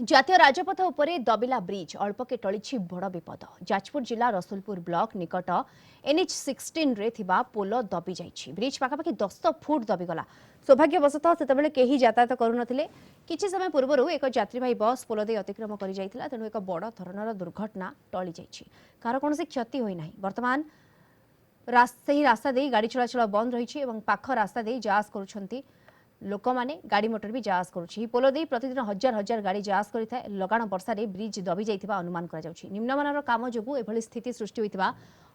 जातीय राजपथ उपरे दबिला ब्रिज अल्पके टळिछि बड़ विपद। जाजपुर जिला रसुलपुर ब्लॉक निकट NH16 रे थिबा पोल दबि जाइछि। Bridge पाखापाखि 10 foot दबिगला। सौभाग्यवशतः सेतबेले केही यातायात करुनथिले। किछि समय पूर्वरु एक यात्रीवाही बस पोल दे अतिक्रम करि जाइथिला, तेणु एक बड़ धरणर दुर्घटना टळि जाइछि। कार कोनोसी क्षति होई नाही। वर्तमान रास्ता दे गाड़ी चलाचल बंद रही एवं पाख रास्ता दे जास करुछंती लोक माने गाड़ी मोटर भी जास करुछि। पोलो दे प्रतिदिन हजार हजार गाड़ी जास करिथाय। लगाण वर्षा रे ब्रिज दबि जाइथिबा अनुमान करा जाउछि। निम्नमानर काम जोगु एभली स्थिति सृष्टि होइथिबा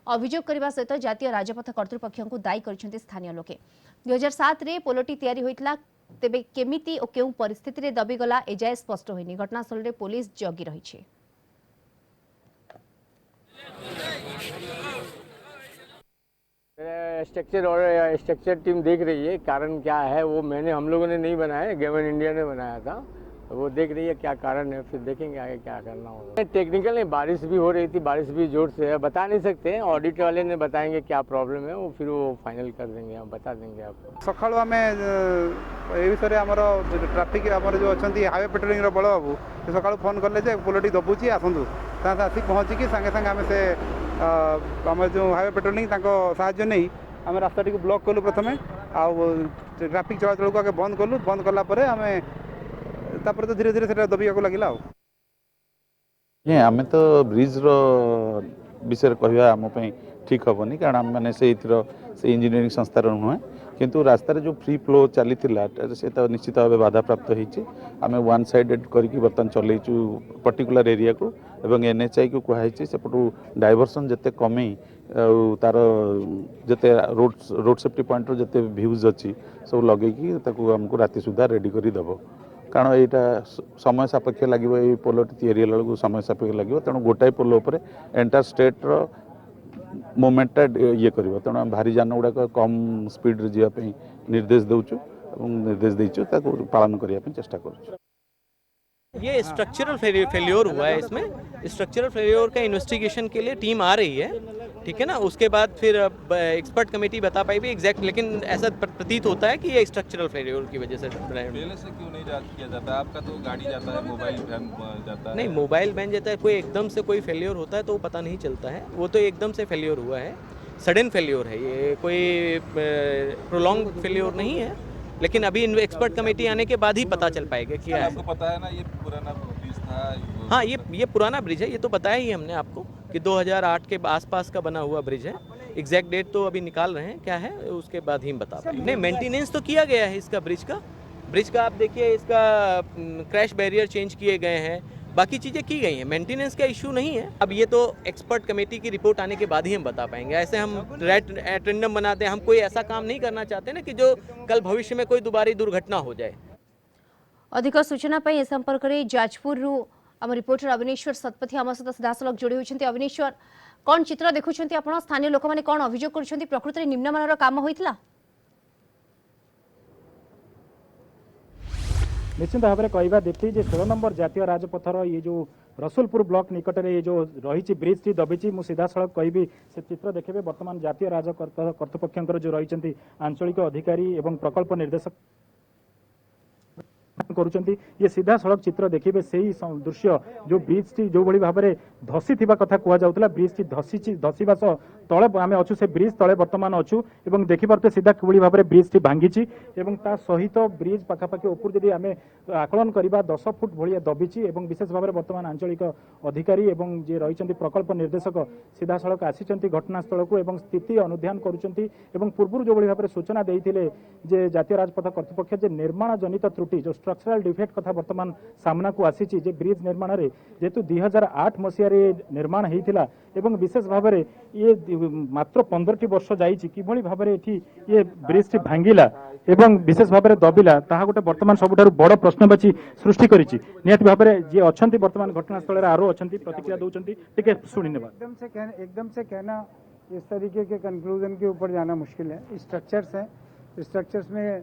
अभियोग करबा सहित जातीय राजपथ कर्तृपक्षଙ୍କୁ दायी करछन्ती स्थानीय लोके। 2007 रे पोलोटी तयारी होइतला, तेबे केमिति ओ केउ परिस्थिति रे दबि गला एजाय स्पष्ट होइनी। घटनास्थल रे पुलिस जगी रहिछि। स्ट्रक्चर और स्ट्रक्चर टीम देख रही है, कारण क्या है वो हम लोगों ने नहीं बनाया, गवर्नमेंट इंडिया ने बनाया था। वो देख रही है क्या कारण है, फिर देखेंगे आगे क्या करना होगा। टेक्निकल नहीं, बारिश भी हो रही थी, बारिश भी जोर से है, बता नहीं सकते हैं। ऑडिट वाले ने बताएंगे क्या प्रॉब्लम है, वो फिर वो फाइनल कर देंगे, हम बता देंगे आपको। सकाळु आम ए विषय आमर ट्राफिक आमर जो अच्छा हाईवे पेट्रोलिंग बड़ बाबू सकाळु फोन कले जे पोलटी दबुची आसतु आसिक पहुँचिकी सागे सागे आम से आम जो हाईवे पेट्रोलिंग साहाଯ୍य नहीं आम रास्ता टी ब्लॉक कलु प्रथमे ट्राफिक चलाचल को आगे बंद कलु। बंद कलापर आम तो धीरे धीरे से दबिया लगे। आम तो ब्रिज विषय कहवा आम ठीक हेनी, कारण आम मैंने से इंजीनियरिंग संस्थार नुहे, किंतु रास्तार जो फ्री फ्लो चली से तो निश्चित भाव बाधा प्राप्त होती। आम वन साइडेड करके बर्तमान चलैचु पर्टिकुलर एरिया को एवं NHI को कहुई सेपटू डाइवर्सन जिते कमे तार जिते रोड सेफ्टी पॉइंट जिते भ्यूज अच्छी सब लगे आमको राति सुधा रेडी कर देव, कारण यहाँ समय सापेक्ष लगे पोलटी तैयारी बेलू समय सापेक्ष लगे। तेणु गोटाए पोल उपर एंटायर स्टेट्र मोमेंटा ये कर तेणु भारी जान गुड़ाक कम स्पीड रे जावाई निर्देश देचु और निर्देश देचु पालन करने चेष्टा करूँ। ये स्ट्रक्चरल फेल्योर हुआ है। इसमें स्ट्रक्चरल फेल्योर का इन्वेस्टिगेशन के लिए टीम आ रही है, ठीक है ना। उसके बाद फिर एक्सपर्ट कमेटी बता पाएगी एग्जैक्ट, लेकिन ऐसा प्रतीत होता है कि ये स्ट्रक्चरल फेल्योर की वजह से पहले से क्यों नहीं जांच किया जाता? आपका तो गाड़ी जाता है, मोबाइल वैन जाता है। नहीं, मोबाइल वैन जाता है, कोई एकदम से कोई फेल्योर होता है तो वो पता नहीं चलता है। वो तो एकदम से फेल्योर हुआ है, सडन फेल्योर है, ये कोई प्रोलॉन्ग फेल्योर नहीं है। लेकिन अभी एक्सपर्ट कमेटी आने के बाद ही पता चल पाएगा क्या है। आपको पता है ना ये पुराना ब्रिज था? हाँ, ये पुराना ब्रिज है, ये तो बताया ही हमने आपको कि 2008 के आसपास का बना हुआ ब्रिज है। एग्जैक्ट डेट तो अभी निकाल रहे हैं क्या है, उसके बाद ही बता पाएंगे। नहीं, मेंटेनेंस तो किया गया है इसका, ब्रिज का आप देखिए, इसका क्रैश बैरियर चेंज किए गए हैं, बाकी चीज़ें की गई हैं, मेंटेनेंस का इशू नहीं है। अब ये तो एक्सपर्ट कमेटी की रिपोर्ट आने के बाद ही हम बता पाएंगे। ऐसे हम एटेंडम बनाते हैं, हम कोई ऐसा काम नहीं करना चाहते ना कि जो कल भविष्य में कोई दोबारा दुर्घटना हो जाए। अधिक सूचना पाई संपर्क में जाजपुर आम रिपोर्टर अविनेश्वर सतपथी आम सहित सीधासलख जोड़ी होती। अविनेश्वर, कौन चित्र देखुं आप? स्थानीय लोक मैंने कौन अभियोग कर प्रकृत में निम्नमानर काम होता? निश्चित भाव में कहवा दीप्ति 16 नंबर जातीय राजपथर ये जो रसुलपुर ब्लॉक निकट में ये जो रही ब्रिज टी दबिची, मु सीधा सड़क कहि से चित्र देखिए। वर्तमान जातीय राज कर्तृपक्ष जो रही आंचलिक अधिकारी एवं प्रकल्प निर्देशक करुचंती, ये सीधा सड़क चित्र देखिए। से दृश्य जो ब्रिज टी जो भाई भाव में धसी कथा कहला, ब्रिज टी धसीवा सह तले आम अच्छु से ब्रिज तले बर्तमान अच्छु और देखिपे सीधा कि भाव में ब्रिज टी भांगी सहित ब्रिज पाखापाखि ऊपर जब आम आकलन करवा 10 फुट भाया दबिची। विशेष भाव में बर्तमान आंचलिक अधिकारी और जी रही प्रकल्प निर्देशक सीधा सड़क आसी घटनास्थल को स्थिति अनुध्यान करुँच। पूर्व जो भाव में सूचना देते जातीय राजपथ कर्तृपक्ष निर्माण जनित त्रुटि जो स्ट्रक्चरल डिफेक्ट कथा वर्तमान सामना को आसी ब्रिज निर्माण में जेहेतु 2008 मसीह निर्माण होता एवं विशेष भाव में ये मात्र 15 वर्ष जाइए भाव में ये ब्रिज टी भांगिला एवं विशेष भाव में दबिला, ताहा गोटे वर्तमान सबुठारु बड़ प्रश्नवाची सृष्टि करिछि। निहाती भाव में जी अच्छी वर्तमान घटनास्थल आरो अच्छी प्रतिक्रिया दौरान टिके शुणी नेबा। एकदम से कहना इस तरीके के कंक्लूजन के ऊपर जाना मुश्किल है। स्ट्रक्चर्स हैं, स्ट्रक्चर्स में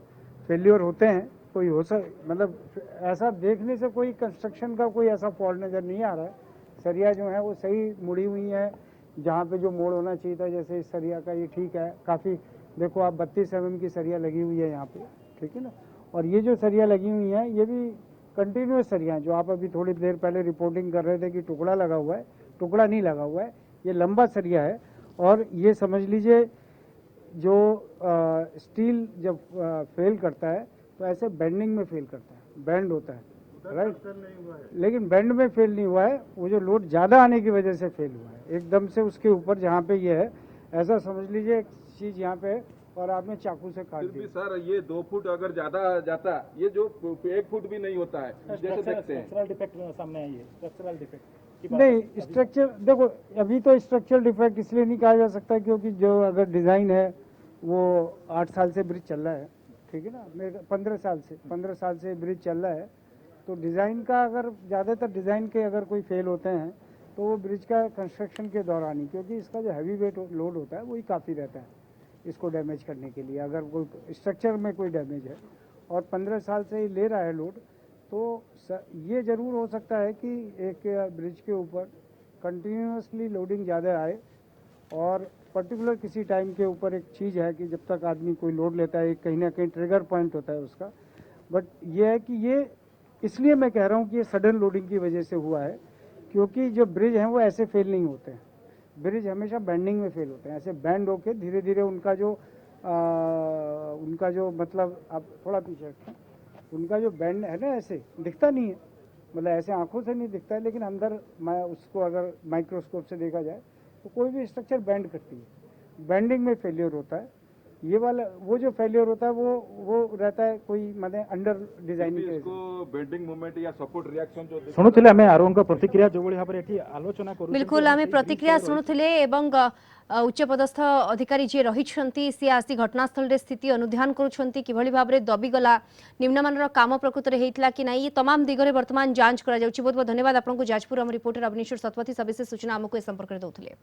फेल्योर होते हैं, कोई हो मतलब ऐसा देखने से कोई कंस्ट्रक्शन का कोई ऐसा फॉल्ट नज़र नहीं आ रहा है। सरिया जो है वो सही मुड़ी हुई है, जहाँ पे जो मोड़ होना चाहिए था, जैसे इस सरिया का ये ठीक है। काफ़ी देखो आप 32 mm की सरिया लगी हुई है यहाँ पे, ठीक है ना। और ये जो सरिया लगी हुई है ये भी कंटिन्यूस सरिया जो आप अभी थोड़ी देर पहले रिपोर्टिंग कर रहे थे कि टुकड़ा लगा हुआ है, टुकड़ा नहीं लगा हुआ है, ये लंबा सरिया है। और ये समझ लीजिए जो स्टील जब फेल करता है तो ऐसे बेंडिंग में फेल करता है, बेंड होता है, राइट। लेकिन बेंड में फेल नहीं हुआ है, वो जो लोड ज़्यादा आने की वजह से फेल हुआ है एकदम से उसके ऊपर जहाँ पे ये है, ऐसा समझ लीजिए एक चीज़ यहाँ पे है और आपने चाकू से काट फिर भी दी। सर ये 2 फुट अगर ज्यादा जाता, ये जो 1 फुट भी नहीं होता है जैसे देखते हैं। स्ट्रक्चरल डिफेक्ट सामने आई है, स्ट्रक्चरल डिफेक्ट नहीं, स्ट्रक्चर देखो अभी तो स्ट्रक्चरल डिफेक्ट इसलिए नहीं कहा जा सकता क्योंकि जो अगर डिज़ाइन है वो 8 साल से ब्रिज चल रहा है, ठीक है ना, मेरे 15 साल से ब्रिज चल रहा है। तो डिज़ाइन का अगर ज़्यादातर डिज़ाइन के अगर कोई फेल होते हैं तो वो ब्रिज का कंस्ट्रक्शन के दौरान ही, क्योंकि इसका जो हैवी वेट लोड होता है वही काफ़ी रहता है इसको डैमेज करने के लिए। अगर कोई स्ट्रक्चर में कोई डैमेज है और 15 साल से ही ले रहा है लोड, तो ये ज़रूर हो सकता है कि एक ब्रिज के ऊपर कंटिन्यूसली लोडिंग ज़्यादा आए और पर्टिकुलर किसी टाइम के ऊपर एक चीज़ है कि जब तक आदमी कोई लोड लेता है कहीं ना कहीं ट्रिगर पॉइंट होता है उसका। बट ये है कि ये इसलिए मैं कह रहा हूँ कि ये सडन लोडिंग की वजह से हुआ है, क्योंकि जो ब्रिज हैं वो ऐसे फेल नहीं होते हैं, ब्रिज हमेशा बेंडिंग में फेल होते हैं। ऐसे बेंड होके धीरे धीरे उनका जो मतलब आप थोड़ा पीछे रखें, उनका जो बेंड है ना ऐसे दिखता नहीं है, मतलब ऐसे आंखों से नहीं दिखता है, लेकिन अंदर मैं उसको अगर माइक्रोस्कोप से देखा जाए तो कोई भी स्ट्रक्चर बेंड करती है, बेंडिंग में फेलियर होता है। ये वाला वो जो फेलियर होता है वो रहता है कोई मतलब अंडर डिजाइनिंग के। इसको बेंडिंग मूवमेंट या सपोर्ट रिएक्शन जो शुणुले आम आरोह प्रतिक्रिया जो भाई भाव में आलोचना करूँ। बिल्कुल आम प्रतिक्रिया शुणुले एवं उच्च पदस्थ अधिकारी जी रही सी आसी घटनास्थल रे स्थिति अनुध्यान करुछंती किभली भाव में दबिगला निम्नमानर काम प्रकृत में होता कि नहीं, ये तमाम दिगरे वर्तमान जांच करा जाउछि। बहुत बहुत धन्यवाद आपको। जाजपुर आम रिपोर्टर अवनीश्वर सतपथी सविशेष सूचना आमको ए संपर्क में दौले।